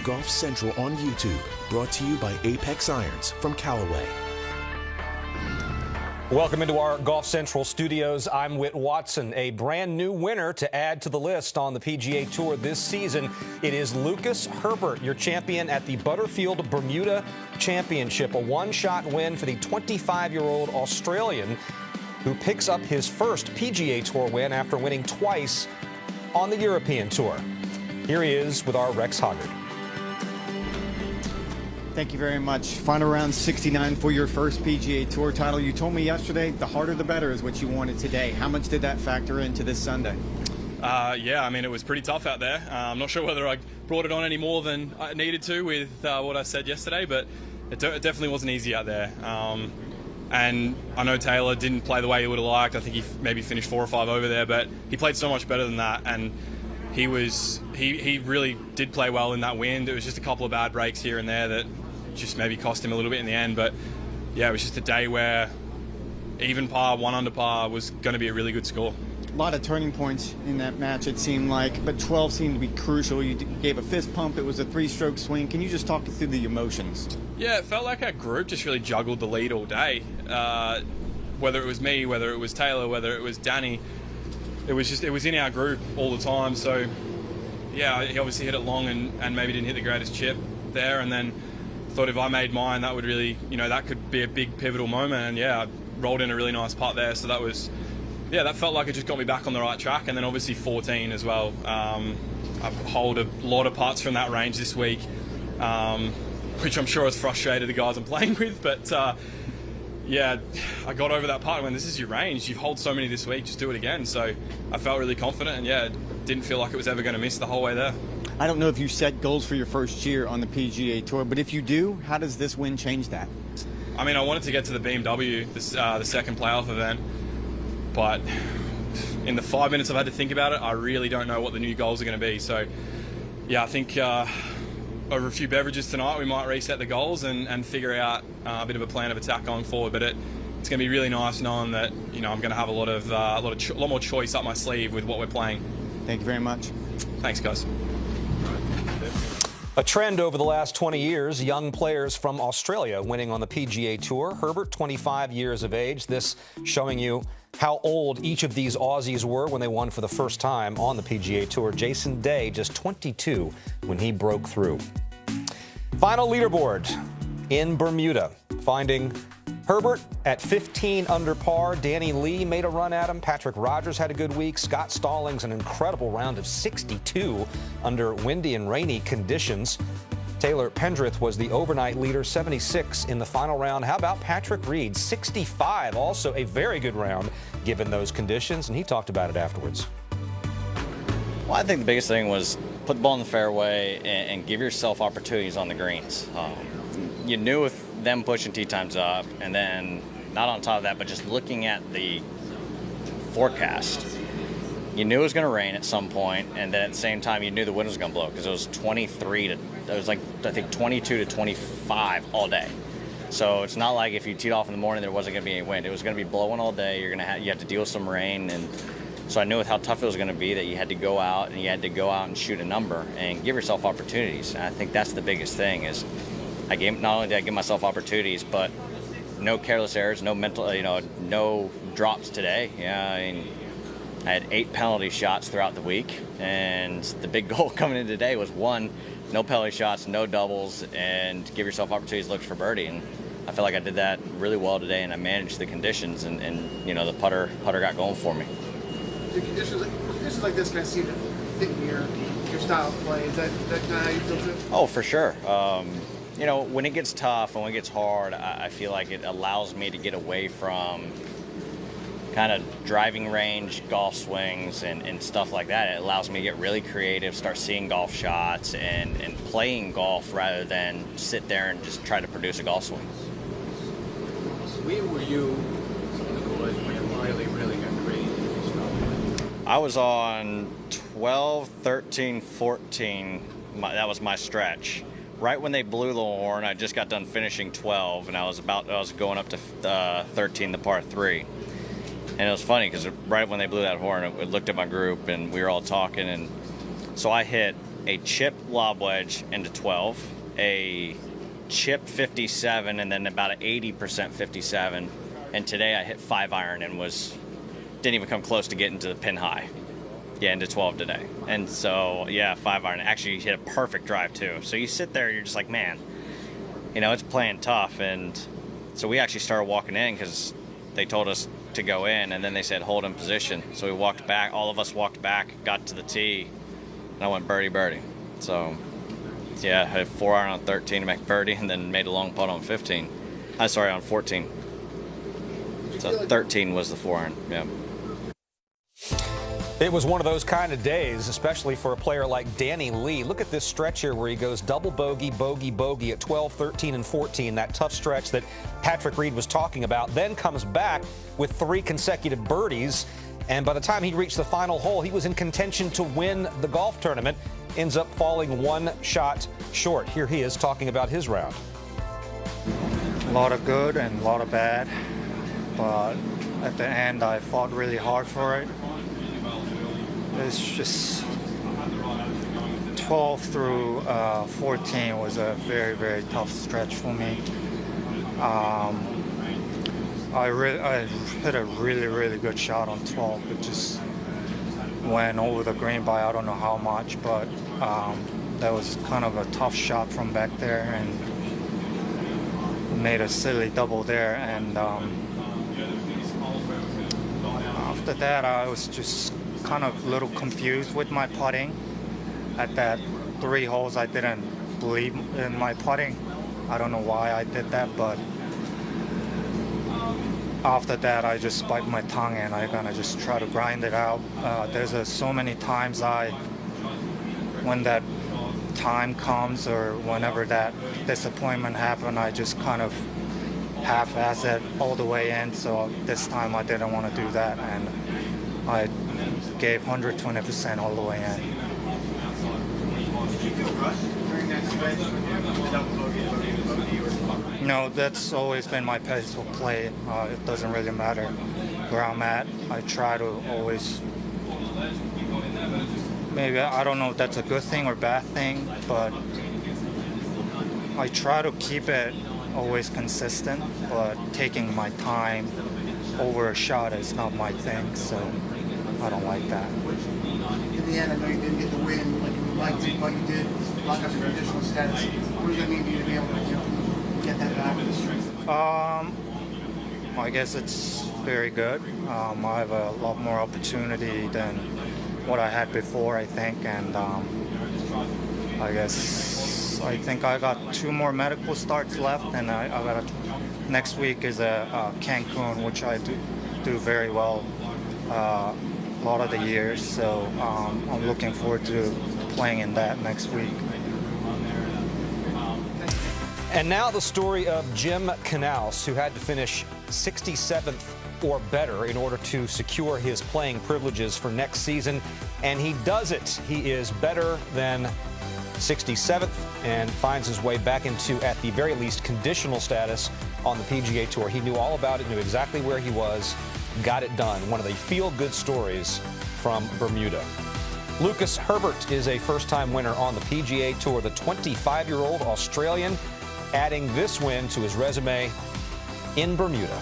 Golf Central on YouTube, brought to you by Apex Irons from Callaway. Welcome into our Golf Central studios. I'm Whit Watson. A brand new winner to add to the list on the PGA Tour this season. It is Lucas Herbert, your champion at the Butterfield Bermuda Championship. A one-shot win for the 25-year-old Australian who picks up his first PGA Tour win after winning twice on the European Tour. Here he is with our Rex Hoggard. Thank you very much. Final round 69 for your first PGA Tour title. You told me yesterday the harder the better is what you wanted today. How much did that factor into this Sunday? Yeah, I mean, it was pretty tough out there. I'm not sure whether I brought it on any more than I needed to with what I said yesterday, but it definitely wasn't easy out there. And I know Taylor didn't play the way he would have liked. I think he maybe finished 4 or 5 over there, but he played so much better than that. And he really did play well in that wind. It was just a couple of bad breaks here and there that just maybe cost him a little bit in the end. But yeah, it was just a day where even par, 1 under par was going to be a really good score. A lot of turning points in that match, it seemed like, but 12 seemed to be crucial. You gave a fist pump. It was a 3-stroke swing. Can you just talk through the emotions? Yeah, it felt like our group just really juggled the lead all day. Whether it was me, whether it was Taylor, whether it was Danny, it was in our group all the time. So yeah, he obviously hit it long and maybe didn't hit the greatest chip there, and then thought if I made mine, that would really, that could be a big pivotal moment. And yeah, I rolled in a really nice putt there. So that felt like it just got me back on the right track. And then obviously 14 as well. I've holed a lot of putts from that range this week, which I'm sure has frustrated the guys I'm playing with. But yeah, I got over that putt and went, this is your range. You've holed so many this week, just do it again. So I felt really confident, and yeah, didn't feel like it was ever going to miss the whole way there. I don't know if you set goals for your first year on the PGA Tour, but if you do, how does this win change that? I mean, I wanted to get to the BMW, the second playoff event, but in the 5 minutes I've had to think about it, I really don't know what the new goals are going to be. So yeah, I think over a few beverages tonight we might reset the goals and figure out a bit of a plan of attack going forward. But it's going to be really nice knowing that I'm going to have a lot more choice up my sleeve with what we're playing. Thank you very much. Thanks, guys. A trend over the last 20 years, young players from Australia winning on the PGA Tour. Herbert, 25 years of age. This showing you how old each of these Aussies were when they won for the first time on the PGA Tour. Jason Day, just 22 when he broke through. Final leaderboard in Bermuda, finding Herbert at 15 under par. Danny Lee made a run at him. Patrick Rogers had a good week. Scott Stallings, an incredible round of 62 under windy and rainy conditions. Taylor Pendrith was the overnight leader, 76 in the final round. How about Patrick Reed, 65, also a very good round given those conditions, and he talked about it afterwards. Well, I think the biggest thing was put the ball in the fairway and give yourself opportunities on the greens. You knew with them pushing tee times up, and then not on top of that, but just looking at the forecast, you knew it was going to rain at some point, and then at the same time you knew the wind was going to blow because it was 22 to 25 all day. So it's not like if you teed off in the morning there wasn't going to be any wind. It was going to be blowing all day. You had to deal with some rain, and so I knew with how tough it was going to be that you had to go out and shoot a number and give yourself opportunities. And I think that's the biggest thing is not only did I give myself opportunities, but no careless errors, no mental, no drops today. Yeah, I mean, I had 8 penalty shots throughout the week, and the big goal coming in today was 1, no penalty shots, no doubles, and give yourself opportunities to look for birdie. And I feel like I did that really well today, and I managed the conditions, and the putter got going for me. The conditions like this kind of seem to fit your style of play. Is that kind of how you feel too? Oh, for sure. When it gets tough and when it gets hard, I feel like it allows me to get away from kind of driving range, golf swings, and stuff like that. It allows me to get really creative, start seeing golf shots, and playing golf rather than sit there and just try to produce a golf swing. Where were you when Riley really got creative? I was on 12, 13, 14. That was my stretch. Right when they blew the horn, I just got done finishing 12, and I was going up to 13, the par 3. And it was funny because right when they blew that horn, I looked at my group and we were all talking, and so I hit a chip lob wedge into 12, a chip 57, and then about an 80% 57. And today I hit 5-iron and didn't even come close to getting to the pin high. Yeah, into 12 today. And so, yeah, 5-iron. Actually, hit a perfect drive, too. So you sit there, you're just like, man, it's playing tough. And so we actually started walking in because they told us to go in, and then they said hold in position. So we walked back. All of us walked back, got to the tee, and I went birdie. So, yeah, I had 4-iron on 13 to make birdie, and then made a long putt on 15. On 14. So 13 was the 4-iron, yeah. It was one of those kind of days, especially for a player like Danny Lee. Look at this stretch here where he goes double bogey, bogey, bogey at 12, 13, and 14, that tough stretch that Patrick Reed was talking about, then comes back with 3 consecutive birdies. And by the time he reached the final hole, he was in contention to win the golf tournament, ends up falling 1 shot short. Here he is talking about his round. A lot of good and a lot of bad, but at the end I fought really hard for it. It's just 12 through 14 was a very, very tough stretch for me. I hit a really, really good shot on 12. It just went over the green by I don't know how much, but that was kind of a tough shot from back there and made a silly double there. And after that, I was just kind of a little confused with my putting. At that 3 holes, I didn't believe in my putting. I don't know why I did that, but after that, I just bite my tongue and I kind of just try to grind it out. There's so many times when that time comes or whenever that disappointment happens, I just kind of half-ass it all the way in. So this time I didn't want to do that, and I gave 120% all the way in. Did you feel rushed during that stretch? No, that's always been my pace of play. It doesn't really matter where I'm at. I try to always, maybe, I don't know if that's a good thing or bad thing, but I try to keep it always consistent, but taking my time over a shot is not my thing, so I don't like that. In the end, I know you didn't get the win like you would like to, but you did lock up your additional status. What does that mean to you to be able to get that back? I guess it's very good. I have a lot more opportunity than what I had before, I think, and I think I got 2 more medical starts left, and next week is a Cancun, which I do very well a lot of the years, so I'm looking forward to playing in that next week. And now the story of Jim Knaus, who had to finish 67th or better in order to secure his playing privileges for next season, and he does it. He is better than 67th and finds his way back into, at the very least, conditional status on the PGA Tour. He knew all about it, knew exactly where he was, got it done. One of the feel-good stories from Bermuda. Lucas Herbert is a first-time winner on the PGA Tour, the 25-year-old Australian, adding this win to his resume in Bermuda.